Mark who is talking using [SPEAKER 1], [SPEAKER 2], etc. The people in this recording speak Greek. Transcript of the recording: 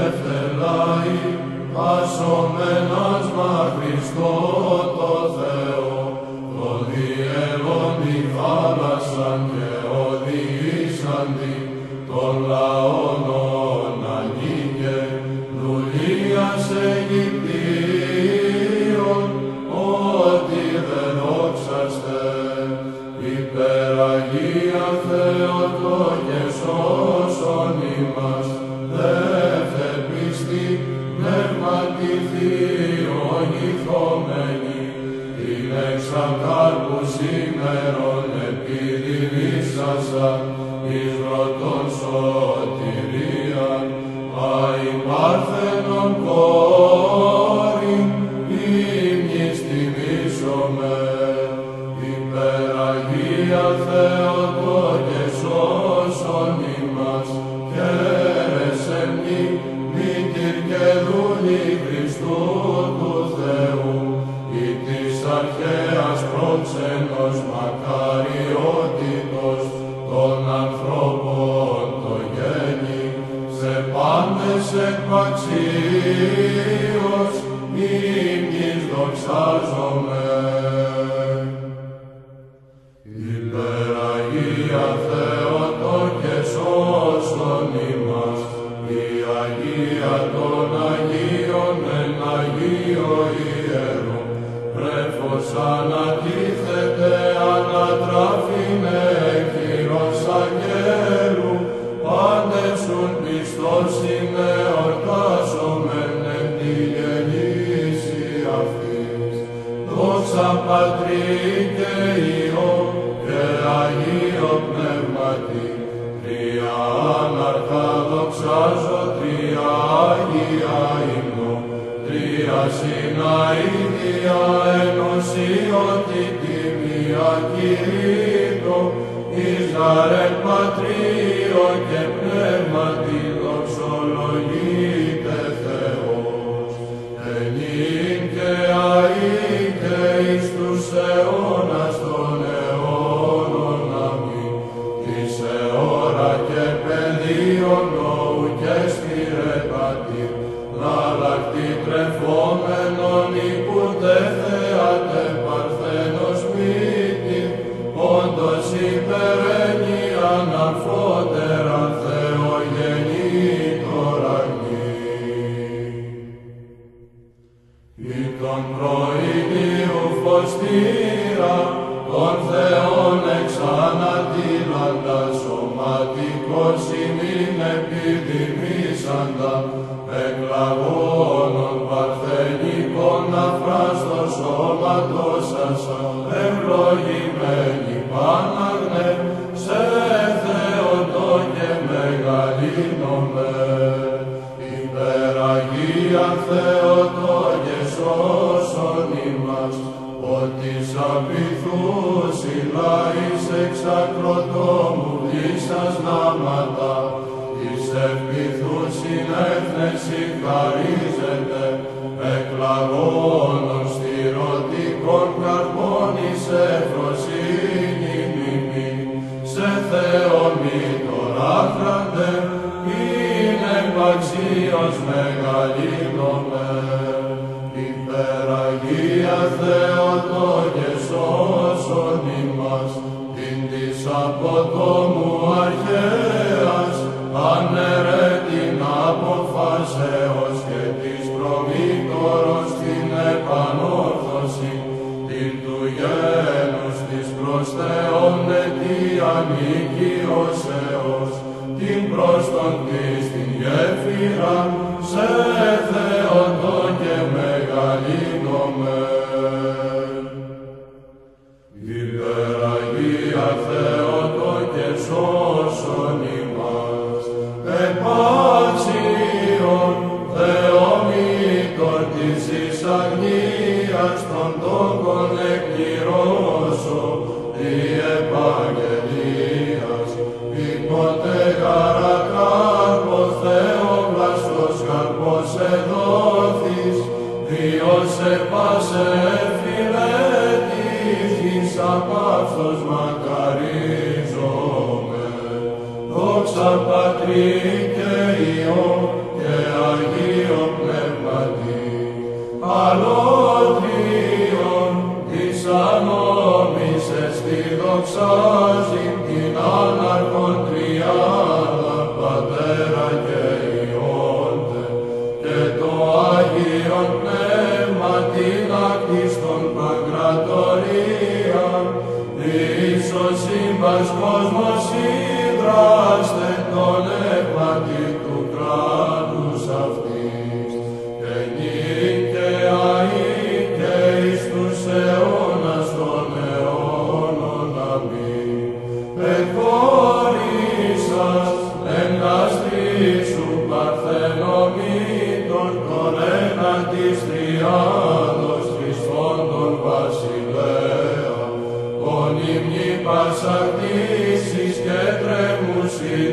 [SPEAKER 1] Δευτελάη, ασωμένας μα Χριστό το Θεό, το διελώνει θάλασσαν και οδηγήσαντι των λαών ανήκε, δουλείας Αιγυπτίων, ότι δεν δόξαστε, υπεραγία Θεότο και σώσον ημάς, δεύτε πίστη, πνεύματι Θείον ηθόμενη, την εξακάρπους ημερών επιδημήσασα, εις ρωτών σωτηρίαν, αη Παρθένον κόρην, ύμνης τιμήσομαι, υπεραγία Θεότο και σώσον ημάς, χαίρεσαι μη, μήτηρ και δούλη Χριστού του Θεού, ή της αρχαίας πρόξενος μακαριότητος των ανθρώπων το γέννη, σε πάντες εκπαξίως ύμνης δοξάζομαι. Υπεραγία Θεότο και σώσον ημάς, η Αγία των Αγίων εν Αγίο Ιερό, βρέφος ανατίθεται ανατράφηνε εκχειρός αγγέλου, πάντεσουν πιστός είναι ορτάζομεν εν τη γεννήση αυτής. Δόξα Πατρί και Υιό και Αγίο Πνεύματι, τρία άναρχα δοξάζω, τρία Άγια ύμνο, τρία συναίδια ενωσιότητη μία Κυρίτο, Ισραήλ Πατρίο και Πνεύματι δοξολογείται Θεός, ενήν και αεί και εις τους αιώνας των αιώνων αμήν, εις αιώρα και παιδίον νόου και σπηρεπατήρ, λαλακτή τρεφόμενον υπούτε θεάτε παρθένος σπίτι, όντως υπερένιαν αμφότερα Θεογεννήτωρα γη. Ή τον προηλίου φωστήρα, των Θεών εξανατήλαντα, σωματικός ημίν επιδημήσαντα, εκλαγώνων παρθενικών αφράστο σώματος σας, ευλογημένοι Πάναγνε, σε Θεότο και μεγαλύνομαι. Υπεραγία Θεότο και σώσον ημάς, ότι σαπηθούς οι λαείς εξακροτόμου λύσας νάματα, εις ευπηθούς συνέφνεση χαρίζεται, εκλαγώνων στηρωτικών καρπών εις ευφροσύνη μημή, σε Θεόν μη τωράκραντε, είναι επαξίως μεγαλύνομαι. Υπεραγία Θεότο και σώσον ημάς, την της αποτόμου αρχαίας, αναιρέτην αποφάσεως και της προμήτωρος την επανόρθωση, την του γένους της προς Θεόν αιτίαν οικειώσεως, την προς τον Χριστήν γέφυραν, σε Θεότο και μεγαλύνομαι. Υπεραγία Θεότο και σώσον ημάς, επάξιον Θεομήτωρ της εις αγνίας των τόκων εκπληρώσω, τη επαγγελίας, υπότε γαρακάρπο Θεό βλαστο απ' μακαρίζομαι. Δόξα Πατρί και Υιό και Αγίο Πνεύματι, αλότριον της ανόμησες τη δοξάζει την άναρχον τριάδα, Πατέρα και Υιόντε, και το Άγιον Πνεύμα την ακτίστον παγκρατορία, ίσως σύμπας κόσμος υδράστε τον έπατη του κράτους αυτής, και νυν και αεί και εις τους αιώνας των αιώνων. Αμήν. Εκχωρήσας εν γαστρίσου παρθενομήτων τον ένα της τριάδος Χριστόν τον βασιλέα, ον υμνή πασαρτήσεις και τρέμουσιν